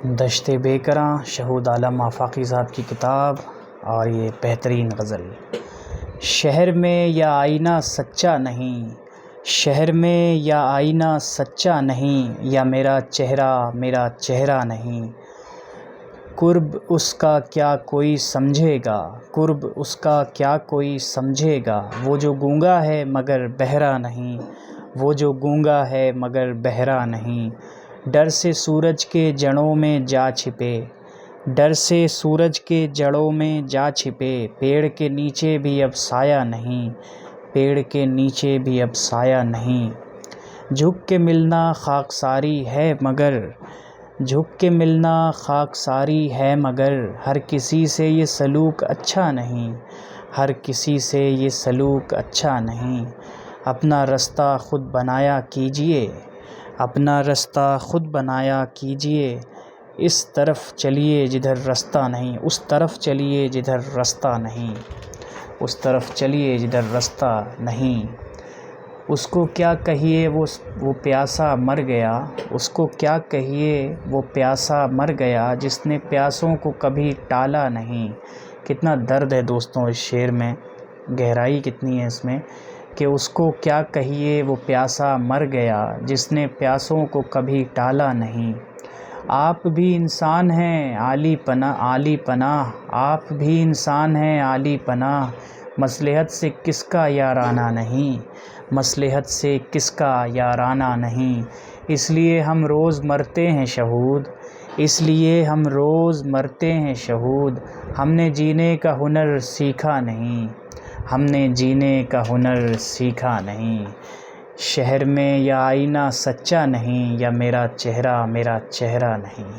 دشت بے کراں شہود عالم آفاقی صاحب کی کتاب اور یہ بہترین غزل۔ شہر میں یا آئینہ سچا نہیں، شہر میں یا آئینہ سچا نہیں، یا میرا چہرہ نہیں، قرب اس کا کیا کوئی سمجھے گا، قرب اس کا کیا کوئی سمجھے گا، وہ جو گونگا ہے مگر بہرا نہیں، وہ جو گونگا ہے مگر بہرا نہیں، ڈر سے سورج کے جڑوں میں جا چھپے، ڈر سے سورج کے جڑوں میں جا چھپے، پیڑ کے نیچے بھی اب سایہ نہیں، پیڑ کے نیچے بھی اب سایہ نہیں، جھک کے ملنا خاکساری ہے مگر، جھک کے ملنا خاکساری ہے مگر، ہر کسی سے یہ سلوک اچھا نہیں، ہر کسی سے یہ سلوک اچھا نہیں، اپنا رستہ خود بنایا کیجئے، اپنا رستہ خود بنایا کیجئے، اس طرف چلیے جدھر رستہ نہیں، اس طرف چلیے جدھر رستہ نہیں، اس طرف چلیے جدھر رستہ نہیں، اس کو کیا کہیے وہ پیاسا مر گیا، اس کو کیا کہیے وہ پیاسا مر گیا، جس نے پیاسوں کو کبھی ٹالا نہیں۔ کتنا درد ہے دوستوں اس شعر میں، گہرائی کتنی ہے اس میں کہ اس کو کیا کہیے وہ پیاسا مر گیا، جس نے پیاسوں کو کبھی ٹالا نہیں۔ آپ بھی انسان ہیں عالی پناہ، آپ بھی انسان ہیں عالی پناہ، مصلحت سے کس کا یارانہ نہیں، مصلحت سے کس کا یارانہ نہیں، اس لیے ہم روز مرتے ہیں شہود، اس لیے ہم روز مرتے ہیں شہود، ہم نے جینے کا ہنر سیکھا نہیں، ہم نے جینے کا ہنر سیکھا نہیں، شہر میں یا آئینہ سچا نہیں، یا میرا چہرہ نہیں۔